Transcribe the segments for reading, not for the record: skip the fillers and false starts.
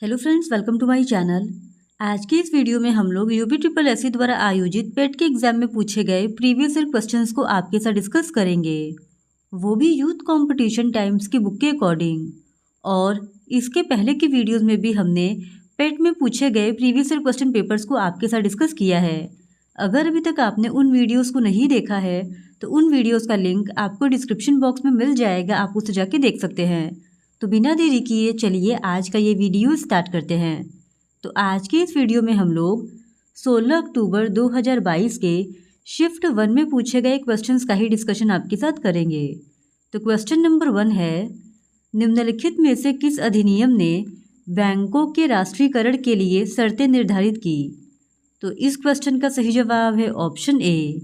Hello friends, welcome to my channel. आज की इस वीडियो में हम लोग यूपी ट्रिपल एससी द्वारा आयोजित पेट के एग्जाम में पूछे गए प्रीवियस ईयर क्वेश्चंस को आपके साथ डिस्कस करेंगे, वो भी यूथ कंपटीशन टाइम्स की बुक के अकॉर्डिंग। और इसके पहले की वीडियोस में भी हमने पेट में पूछे गए प्रीवियस ईयर क्वेश्चन पेपर्स को आपके साथ डिस्कस किया है। अगर अभी तक आपने उन वीडियोज़ को नहीं देखा है तो उन वीडियोज़ का लिंक आपको डिस्क्रिप्शन बॉक्स में मिल जाएगा, आप उसे जाके देख सकते हैं। तो बिना देरी किए चलिए आज का ये वीडियो स्टार्ट करते हैं। तो आज के इस वीडियो में हम लोग 16 अक्टूबर 2022 के शिफ्ट 1 में पूछे गए क्वेश्चंस का ही डिस्कशन आपके साथ करेंगे। तो क्वेश्चन नंबर 1 है, निम्नलिखित में से किस अधिनियम ने बैंकों के राष्ट्रीयकरण के लिए शर्तें निर्धारित की? तो इस क्वेश्चन का सही जवाब है ऑप्शन ए,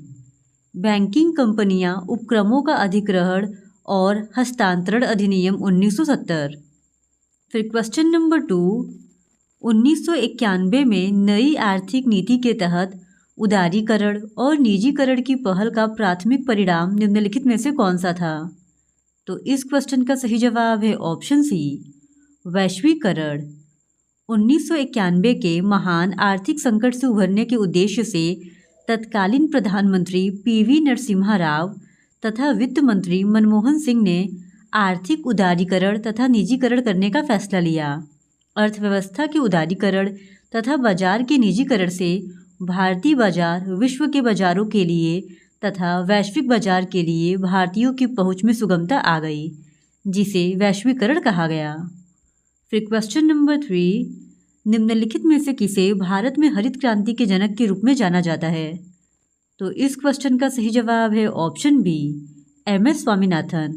बैंकिंग कंपनियां उपक्रमों का अधिग्रहण और हस्तांतरण अधिनियम 1970। फिर क्वेश्चन नंबर 2, 1991 में नई आर्थिक नीति के तहत उदारीकरण और निजीकरण की पहल का प्राथमिक परिणाम निम्नलिखित में से कौन सा था? तो इस क्वेश्चन का सही जवाब है ऑप्शन सी, वैश्वीकरण। 1991 के महान आर्थिक संकट से उभरने के उद्देश्य से तत्कालीन प्रधानमंत्री पीवी नरसिम्हा राव तथा वित्त मंत्री मनमोहन सिंह ने आर्थिक उदारीकरण तथा निजीकरण करने का फैसला लिया। अर्थव्यवस्था के उदारीकरण तथा बाजार के निजीकरण से भारतीय बाजार विश्व के बाजारों के लिए तथा वैश्विक बाजार के लिए भारतीयों की पहुंच में सुगमता आ गई, जिसे वैश्वीकरण कहा गया। फिर क्वेश्चन नंबर 3, निम्नलिखित में से किसे भारत में हरित क्रांति के जनक के रूप में जाना जाता है? तो इस क्वेश्चन का सही जवाब है option B, M S. Swaminathan.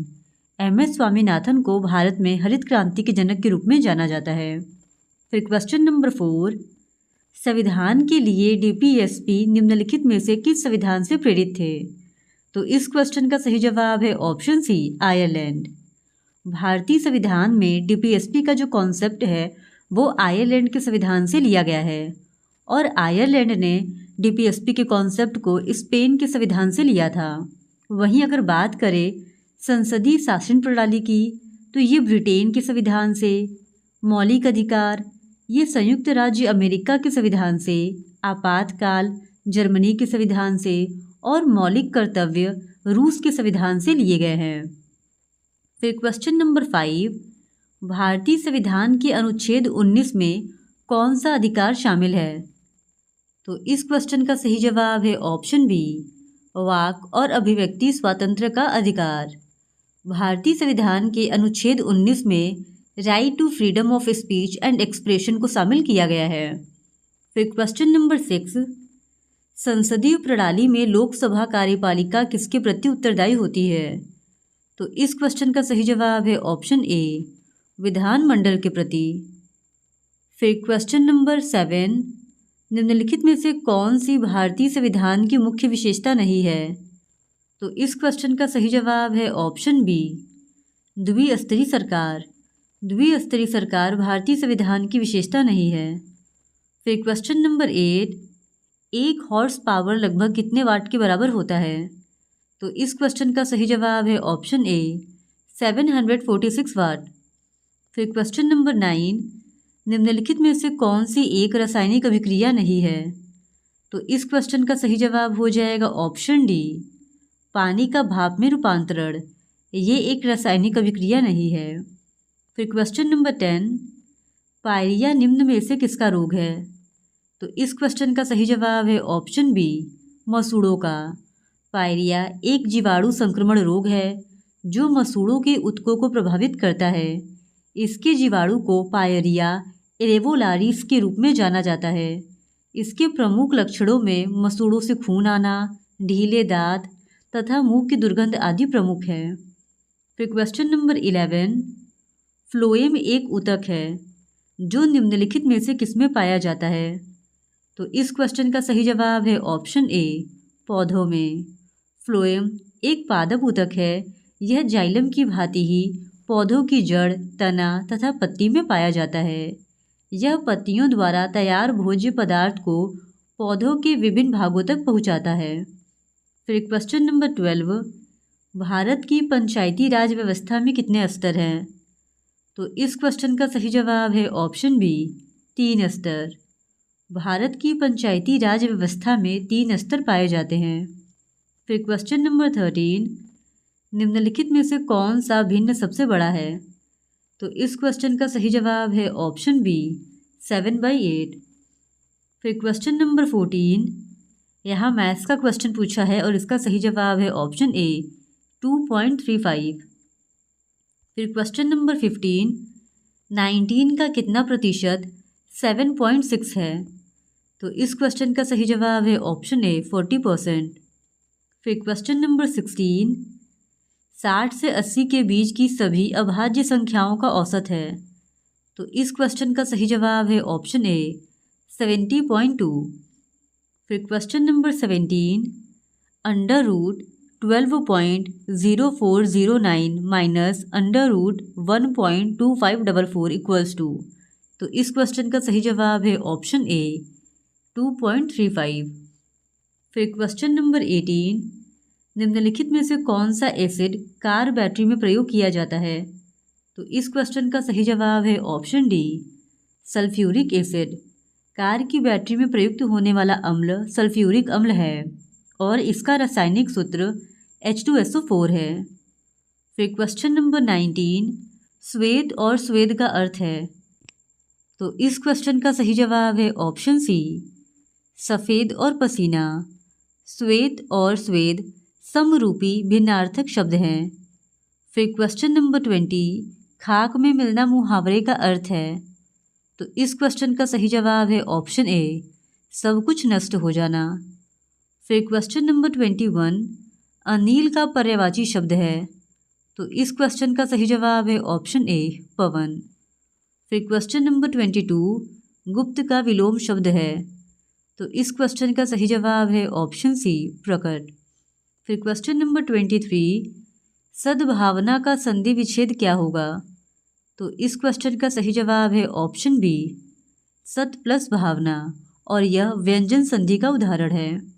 M S. Swaminathan को भारत में हरित क्रांति के जनक के रूप में जाना जाता है। फिर क्वेश्चन नंबर 4, संविधान के लिए डीपीएसपी निम्नलिखित में से किस संविधान से प्रेरित थे? तो इस क्वेश्चन का सही जवाब है ऑप्शन सी, आयरलैंड। भारतीय संविधान में डीपीएसपी का जो कॉन्सेप्ट है वो आयरलैंड के संविधान से लिया गया है, और आयरलैंड ने डीपीएसपी के कॉन्सेप्ट को स्पेन के संविधान से लिया था। वहीं अगर बात करें संसदीय शासन प्रणाली की, तो ये ब्रिटेन के संविधान से, मौलिक अधिकार ये संयुक्त राज्य अमेरिका के संविधान से, आपातकाल जर्मनी के संविधान से, और मौलिक कर्तव्य रूस के संविधान से लिए गए हैं। फिर क्वेश्चन नंबर 5, भारतीय संविधान के अनुच्छेद 19 में कौन सा अधिकार शामिल है? तो इस क्वेश्चन का सही जवाब है ऑप्शन बी, वाक और अभिव्यक्ति स्वातंत्र्य का अधिकार। भारतीय संविधान के अनुच्छेद 19 में right to freedom of speech and expression को शामिल किया गया है। फिर क्वेश्चन नंबर 6, संसदीय प्रणाली में लोकसभा कार्यपालिका किसके प्रति उत्तरदायी होती है? तो इस क्वेश्चन का सही जवाब है ऑप्शन ए, विधानमंडल के प्रति। फिर क्वेश्चन नंबर 7, निम्नलिखित में से कौन सी भारतीय संविधान की मुख्य विशेषता नहीं है? तो इस क्वेश्चन का सही जवाब है ऑप्शन बी, द्विस्तरीय सरकार। द्विस्तरीय सरकार भारतीय संविधान की विशेषता नहीं है। फिर क्वेश्चन नंबर 8, एक हॉर्स पावर लगभग कितने वाट के बराबर होता है? तो इस क्वेश्चन का सही जवाब है ऑप्शन ए, 746 वाट। फिर क्वेश्चन नंबर 9, निम्नलिखित में से कौन सी एक रासायनिक अभिक्रिया नहीं है? तो इस क्वेश्चन का सही जवाब हो जाएगा ऑप्शन डी, पानी का भाप में रूपांतरण। ये एक रासायनिक अभिक्रिया नहीं है। फिर क्वेश्चन नंबर 10, पायरिया निम्न में से किसका रोग है? तो इस क्वेश्चन का सही जवाब है ऑप्शन बी, मसूड़ों का। पायरिया एक जीवाणु संक्रमण रोग है जो मसूड़ों के ऊतकों को प्रभावित करता है। इसके जीवाणु को पायरिया एरेवोलारिस के रूप में जाना जाता है। इसके प्रमुख लक्षणों में मसूड़ों से खून आना, ढीले दांत तथा मुंह की दुर्गंध आदि प्रमुख है। फिर क्वेश्चन नंबर 11, फ्लोएम एक ऊतक है जो निम्नलिखित में से किसमें पाया जाता है? तो इस क्वेश्चन का सही जवाब है ऑप्शन ए, पौधों में। फ्लोएम एक पादप ऊतक है। यह जाइलम की भांति ही पौधों की जड़, तना तथा पत्ती में पाया जाता है। यह पत्तियों द्वारा तैयार भोज्य पदार्थ को पौधों के विभिन्न भागों तक पहुंचाता है। फिर क्वेश्चन नंबर 12, भारत की पंचायती राज व्यवस्था में कितने स्तर हैं? तो इस क्वेश्चन का सही जवाब है ऑप्शन बी 3 स्तर। भारत की पंचायती राज व्यवस्था में 3 स्तर पाए जाते हैं। फिर क्वेश्चन नंबर 13, निम्नलिखित में से कौन सा भिन्न सबसे बड़ा है? तो इस क्वेश्चन का सही जवाब है ऑप्शन बी 7/8। फिर क्वेश्चन नंबर 14, यहाँ मैथ्स का क्वेश्चन पूछा है और इसका सही जवाब है ऑप्शन ए 2.35। फिर क्वेश्चन नंबर 15, 19 का कितना प्रतिशत 7.6 है? तो इस क्वेश्चन का सही जवाब है ऑप्शन ए 40%। फिर क्वेश्चन नंबर 16, 60 से 80 के बीच की सभी अभाज्य संख्याओं का औसत है। तो इस क्वेश्चन का सही जवाब है ऑप्शन ए 70.2। फिर question number 17, √12.0409 minus √1.2544 equals to. तो इस क्वेश्चन का सही जवाब है ऑप्शन ए 2.35। फिर क्वेश्चन नंबर 18, निम्नलिखित में से कौन सा एसिड कार बैटरी में प्रयोग किया जाता है? तो इस क्वेश्चन का सही जवाब है option D sulphuric acid. Car की बैटरी में प्रयुक्त होने वाला अम्ल सल्फ्यूरिक अम्ल है और इसका रासायनिक सूत्र H2SO4 है। फिर क्वेश्चन नंबर 19, श्वेत और स्वेद का अर्थ है। तो इस क्वेश्चन का सही जवाब है ऑप्शन सी सफ़ेद और पसीना। श्वेत और स्वेद समरूपी भिन्नार्थक शब्द हैं। फिर क्वेश्चन नंबर 20, खाक में मिलना मुहावरे का अर्थ है। तो इस क्वेश्चन का सही जवाब है ऑप्शन ए सब कुछ नष्ट हो जाना। फिर क्वेश्चन नंबर 21, अनिल का पर्यायवाची शब्द है। तो इस क्वेश्चन का सही जवाब है ऑप्शन ए पवन। फिर क्वेश्चन नंबर 22, गुप्त का विलोम शब्द है। तो इस क्वेश्चन का सही जवाब है ऑप्शन सी प्रकट। फिर क्वेश्चन नंबर 23, सद्भावना का संधि विच्छेद क्या होगा? तो इस क्वेश्चन का सही जवाब है ऑप्शन बी सत प्लस भावना और यह व्यंजन संधि का उदाहरण है।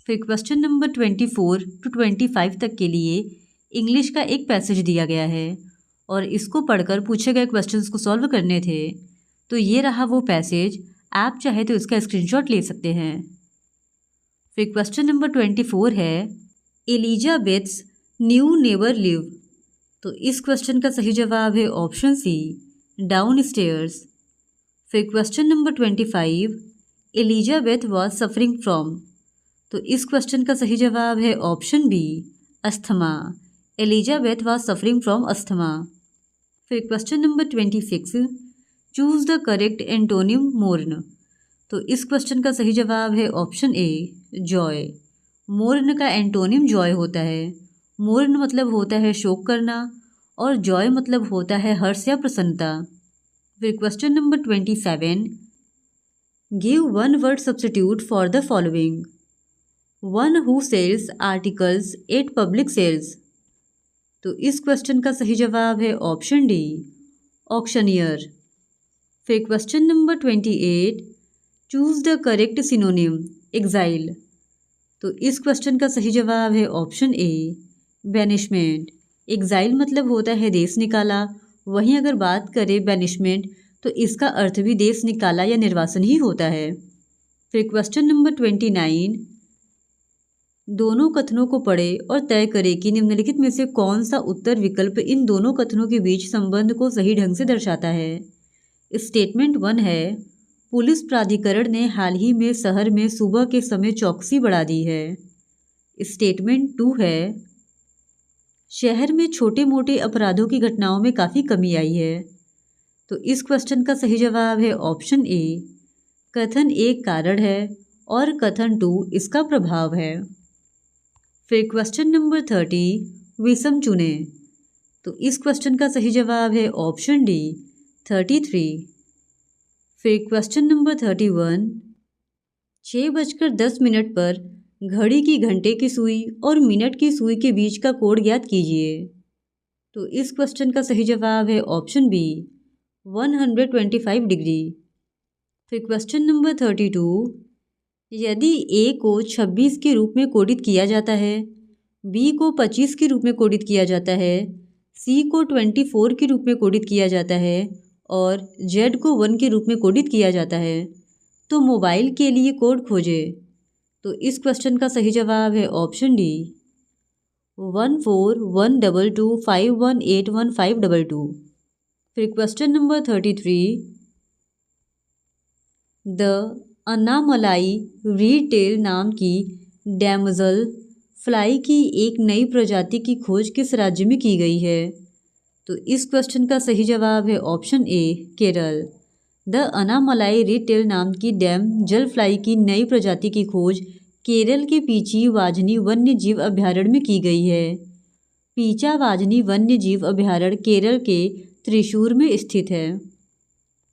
फिर क्वेश्चन नंबर 24 to 25 तक के लिए इंग्लिश का एक पैसेज दिया गया है और इसको पढ़कर पूछे गए क्वेश्चंस को सॉल्व करने थे। तो ये रहा वो पैसेज, आप चाहे तो इसका स्क्रीनशॉट ले सकते हैं। फिर क्वेश्चन नंबर 24 है एलिजाबेथ्स न्यू नेबर लिव। तो इस क्वेश्चन का सही जवाब है ऑप्शन सी डाउन स्टेयर्स। फिर question number 25, Elizabeth was suffering from. तो इस क्वेश्चन का सही जवाब है option B asthma. Elizabeth was suffering from asthma. फिर question number 26, choose the correct antonym mourn. तो इस क्वेश्चन का सही जवाब है ऑप्शन ए जॉय। मोर्न का एंटोनिम जॉय होता है। मोर्न मतलब होता है शोक करना और जॉय मतलब होता है हर्ष या प्रसन्नता। फिर question number 27, give one word substitute for the following. One who sells articles at public sales. तो इस क्वेश्चन का सही जवाब है ऑप्शन डी ऑक्शनियर। फिर question number 28, choose the correct synonym exile. तो इस क्वेश्चन का सही जवाब है ऑप्शन ए बैनिशमेंट। एग्जाइल मतलब होता है देश निकाला, वहीं अगर बात करें बैनिशमेंट तो इसका अर्थ भी देश निकाला या निर्वासन ही होता है। फिर क्वेश्चन नंबर 29, दोनों कथनों को पढ़े और तय करें कि निम्नलिखित में से कौन सा उत्तर विकल्प इन दोनों कथनों के बीच संबंध को सही ढंग से दर्शाता है। स्टेटमेंट 1 है पुलिस प्राधिकरण ने हाल ही में शहर में सुबह के समय चौकसी बढ़ा दी है। स्टेटमेंट 2 है शहर में छोटे मोटे अपराधों की घटनाओं में काफ़ी कमी आई है। तो इस क्वेश्चन का सही जवाब है ऑप्शन ए कथन एक कारण है और कथन 2 इसका प्रभाव है। फिर क्वेश्चन नंबर 30, विषम चुने। तो इस क्वेश्चन का सही जवाब है ऑप्शन डी 33। फिर क्वेश्चन नंबर 31, 6:10 पर घड़ी की घंटे की सुई और मिनट की सुई के बीच का कोण ज्ञात कीजिए। तो इस क्वेश्चन का सही जवाब है ऑप्शन बी 125 डिग्री। फिर क्वेश्चन नंबर 32, यदि ए को 26 के रूप में कोडित किया जाता है, बी को 25 के रूप में कोडित किया जाता है, C को 24 के रूप में कोडित किया जाता है और Z को 1 के रूप में कोडित किया जाता है, तो मोबाइल के लिए कोड खोजें। तो इस क्वेश्चन का सही जवाब है ऑप्शन डी 141225181522। फिर question number 33, the Annamalai retail नाम की डैमजल फ्लाई की एक नई प्रजाति की खोज किस राज्य में की गई है? तो इस क्वेश्चन का सही जवाब है option A Kerala. The Annamalai retail नाम की डैम जल फ्लाई की नई प्रजाति की खोज केरल के पीची वाजनी वन्य जीव अभ्यारण्य में की गई है। पीचा वाजनी वन्य जीव अभ्यारण्य केरल के त्रिशूर में स्थित है।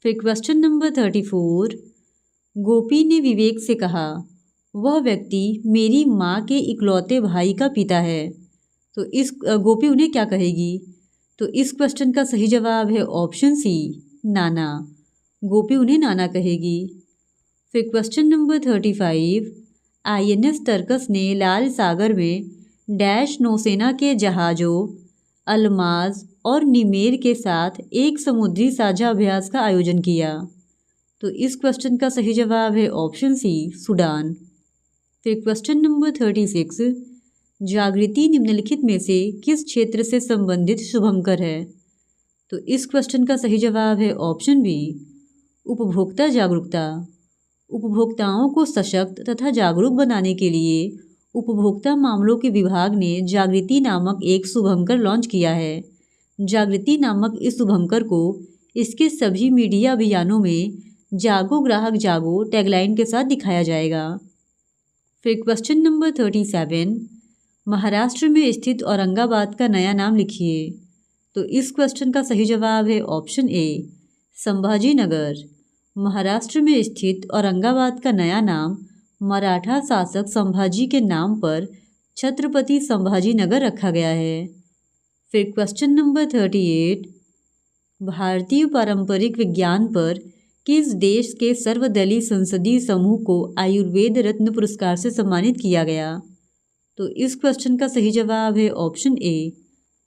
फिर क्वेश्चन नंबर 34, गोपी ने विवेक से कहा, वह व्यक्ति मेरी माँ के इकलौते भाई का पिता है। तो इस गोपी उन्हें क्या कहेगी? तो इस क्वेश्चन का सही जवाब है ऑप्शन सी नाना। गोपी उन्हें नाना कहेगी। फिर क्वेश्चन नंबर 35, INS टर्कस ने लाल सागर में डैश नौसेना के जहाज़ों अलमाज और निमेर के साथ एक समुद्री साझा अभ्यास का आयोजन किया। तो इस क्वेश्चन का सही जवाब है ऑप्शन सी सूडान। फिर क्वेश्चन नंबर 36, जागृति निम्नलिखित में से किस क्षेत्र से संबंधित शुभंकर है? तो इस क्वेश्चन का सही जवाब है ऑप्शन बी उपभोक्ता जागरूकता। उपभोक्ताओं को सशक्त तथा जागरूक बनाने के लिए उपभोक्ता मामलों के विभाग ने जागृति नामक एक शुभंकर लॉन्च किया है। जागृति नामक इस शुभंकर को इसके सभी मीडिया अभियानों में जागो ग्राहक जागो टैगलाइन के साथ दिखाया जाएगा। फिर क्वेश्चन नंबर 37, महाराष्ट्र में स्थित औरंगाबाद का नया नाम लिखिए। तो इस क्वेश्चन का सही जवाब है ऑप्शन ए संभाजी नगर। महाराष्ट्र में स्थित औरंगाबाद का नया नाम मराठा शासक संभाजी के नाम पर छत्रपति संभाजी नगर रखा गया है। फिर क्वेश्चन नंबर 38, भारतीय पारंपरिक विज्ञान पर किस देश के सर्वदलीय संसदीय समूह को आयुर्वेद रत्न पुरस्कार से सम्मानित किया गया? तो इस क्वेश्चन का सही जवाब है option A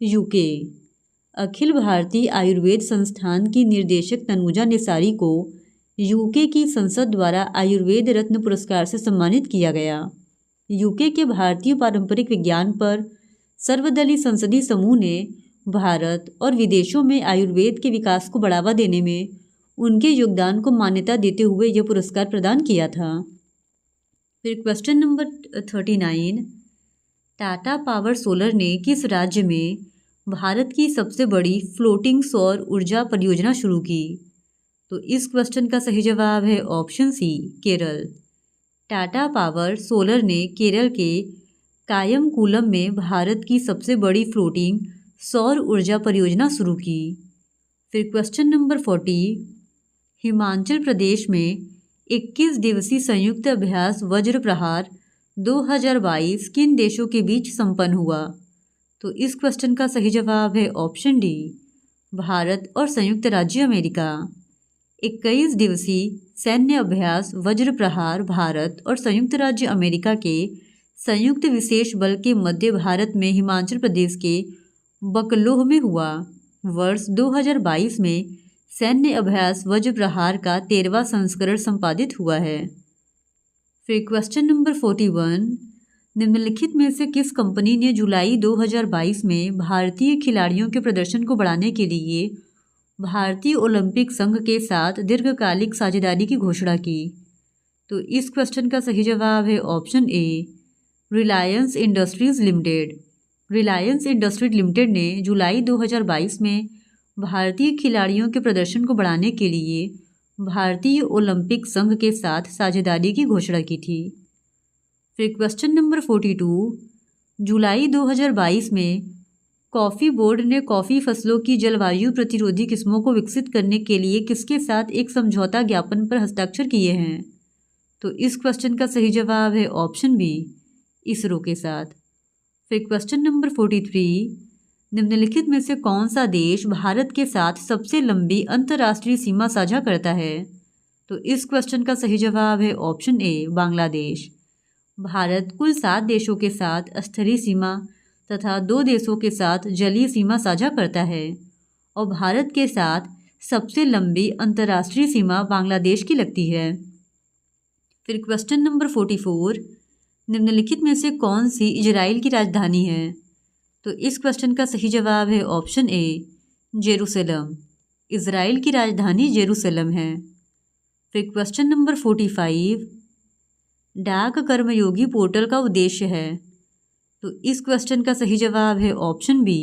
UK. Akhil Bharatiya Ayurveda संस्थान की निर्देशक तनुजा निसारी को यूके की संसद द्वारा आयुर्वेद रत्न पुरस्कार से सम्मानित किया गया। यूके के भारतीय पारंपरिक विज्ञान पर सर्वदलीय संसदीय समूह ने भारत और विदेशों में आयुर्वेद के विकास को बढ़ावा देने में उनके योगदान को मान्यता देते हुए यह पुरस्कार प्रदान किया था। फिर question number 39, Tata power solar ने किस राज्य में भारत की सबसे बड़ी फ्लोटिंग सौर ऊर्जा परियोजना शुरू की? तो इस क्वेश्चन का सही जवाब है option C Kerala. Tata power solar ने केरल के कायमकुलम में भारत की सबसे बड़ी फ्लोटिंग सौर ऊर्जा परियोजना शुरू की। फिर क्वेश्चन नंबर 40, हिमाचल प्रदेश में 21 दिवसीय संयुक्त अभ्यास वज्र प्रहार 2022 किन देशों के बीच संपन्न हुआ? तो इस क्वेश्चन का सही जवाब है ऑप्शन डी भारत और संयुक्त राज्य अमेरिका। 21 दिवसीय सैन्य अभ्यास वज्र प्रहार भारत और संयुक्त राज्य अमेरिका के संयुक्त विशेष बल के मध्य भारत में हिमाचल प्रदेश के बकलोह में हुआ। वर्ष 2022 में सैन्य अभ्यास वज्र प्रहार का 13वां संस्करण संपादित हुआ है। फिर क्वेश्चन नंबर 41, निम्नलिखित में से किस कंपनी ने जुलाई 2022 में भारतीय खिलाड़ियों के प्रदर्शन को बढ़ाने के लिए भारतीय ओलंपिक संघ के साथ दीर्घकालिक साझेदारी की घोषणा की? तो इस क्वेश्चन का सही जवाब है option A Reliance industries limited. Reliance industries limited ने जुलाई 2022 में भारतीय खिलाड़ियों के प्रदर्शन को बढ़ाने के लिए भारतीय ओलंपिक संघ के साथ साझेदारी की घोषणा की थी। फिर क्वेश्चन नंबर 42, जुलाई 2022 में कॉफ़ी बोर्ड ने कॉफ़ी फसलों की जलवायु प्रतिरोधी किस्मों को विकसित करने के लिए किसके साथ एक समझौता ज्ञापन पर हस्ताक्षर किए हैं? तो इस क्वेश्चन का सही जवाब है ऑप्शन बी इसरो के साथ। फिर क्वेश्चन नंबर 43, निम्नलिखित में से कौन सा देश भारत के साथ सबसे लंबी अंतर्राष्ट्रीय सीमा साझा करता है? तो इस क्वेश्चन का सही जवाब है ऑप्शन ए बांग्लादेश। भारत कुल 7 देशों के साथ स्थलीय सीमा तथा 2 देशों के साथ जलीय सीमा साझा करता है और भारत के साथ सबसे लंबी अंतर्राष्ट्रीय सीमा बांग्लादेश की लगती है। फिर क्वेश्चन नंबर 44, निम्नलिखित में से कौन सी इजराइल की राजधानी है? तो इस क्वेश्चन का सही जवाब है ऑप्शन ए, जेरूसलम। इजराइल की राजधानी जेरूसलम है। फिर क्वेश्चन नंबर 45, डाक कर्मयोगी पोर्टल का उद्देश्य है। तो इस क्वेश्चन का सही जवाब है ऑप्शन बी,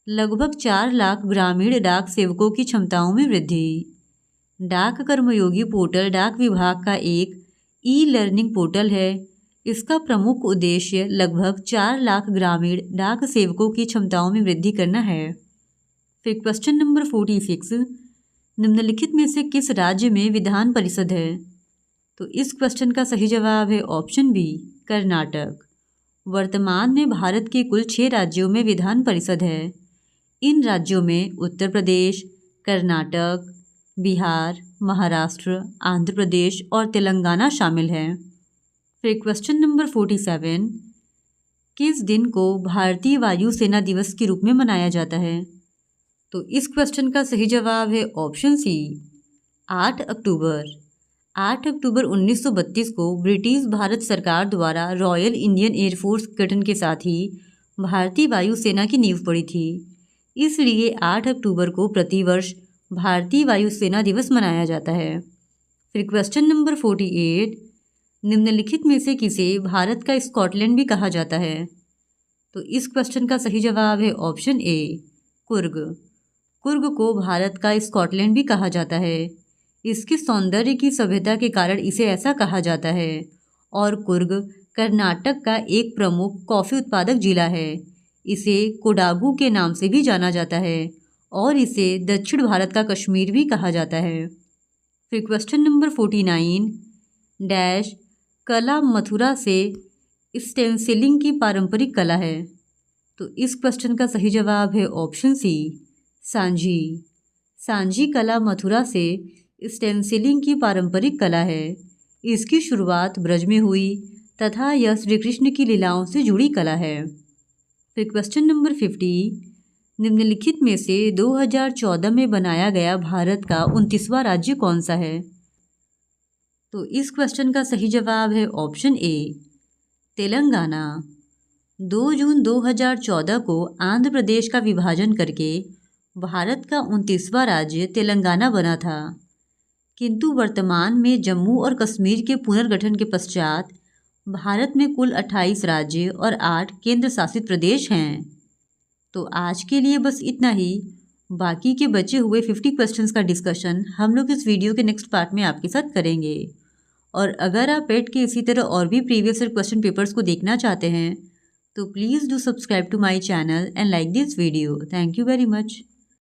लगभग 4 लाख ग्रामीण डाक सेवकों की क्षमताओं में वृद्धि। डाक कर्मयोगी पोर्टल डाक विभाग का एक ई लर्निंग पोर्टल है। इसका प्रमुख उद्देश्य लगभग 4 लाख ग्रामीण डाक सेवकों की क्षमताओं में वृद्धि करना है। फिर क्वेश्चन नंबर 46, निम्नलिखित में से किस राज्य में विधान परिषद है? तो इस क्वेश्चन का सही जवाब है ऑप्शन बी, कर्नाटक। वर्तमान में भारत के कुल 6 राज्यों में विधान परिषद है। इन राज्यों में उत्तर प्रदेश, कर्नाटक, बिहार, महाराष्ट्र, आंध्र प्रदेश और तेलंगाना शामिल हैं। फिर क्वेश्चन नंबर 47, किस दिन को भारतीय वायुसेना दिवस के रूप में मनाया जाता है? तो इस क्वेश्चन का सही जवाब है ऑप्शन सी, 8 अक्टूबर। 8 अक्टूबर 1932 को ब्रिटिश भारत सरकार द्वारा रॉयल इंडियन एयरफोर्स गठन के साथ ही भारतीय वायुसेना की नींव पड़ी थी। इसलिए 8 अक्टूबर को प्रतिवर्ष भारतीय वायुसेना दिवस मनाया जाता है। फिर क्वेश्चन नंबर 48, निम्नलिखित में से किसे भारत का स्कॉटलैंड भी कहा जाता है? तो इस क्वेश्चन का सही जवाब है ऑप्शन ए, कुर्ग। कुर्ग को भारत का स्कॉटलैंड भी कहा जाता है। इसके सौंदर्य की सभ्यता के कारण इसे ऐसा कहा जाता है और कुर्ग कर्नाटक का एक प्रमुख कॉफ़ी उत्पादक जिला है। इसे कोडागू के नाम से भी जाना जाता है और इसे दक्षिण भारत का कश्मीर भी कहा जाता है। फिर क्वेश्चन नंबर 49, डैश कला मथुरा से स्टेंसिलिंग की पारंपरिक कला है। तो इस क्वेश्चन का सही जवाब है ऑप्शन सी, सांझी। सांझी कला मथुरा से स्टेंसिलिंग की पारंपरिक कला है। इसकी शुरुआत ब्रज में हुई तथा यह श्री कृष्ण की लीलाओं से जुड़ी कला है। फिर क्वेश्चन नंबर 50, निम्नलिखित में से 2014 में बनाया गया भारत का 29वां राज्य कौन सा है? तो इस क्वेश्चन का सही जवाब है ऑप्शन ए, तेलंगाना। 2 जून 2014 को आंध्र प्रदेश का विभाजन करके भारत का 29वां राज्य तेलंगाना बना था, किंतु वर्तमान में जम्मू और कश्मीर के पुनर्गठन के पश्चात भारत में कुल 28 राज्य और 8 केंद्र शासित प्रदेश हैं। तो आज के लिए बस इतना ही। बाकी के बचे हुए 50 क्वेश्चंस का डिस्कशन हम लोग इस वीडियो के नेक्स्ट पार्ट में आपके साथ करेंगे। और अगर आप पेट के इसी तरह और भी प्रीवियस ईयर क्वेश्चन पेपर्स को देखना चाहते हैं तो please do subscribe to my channel and like this video. Thank you very much.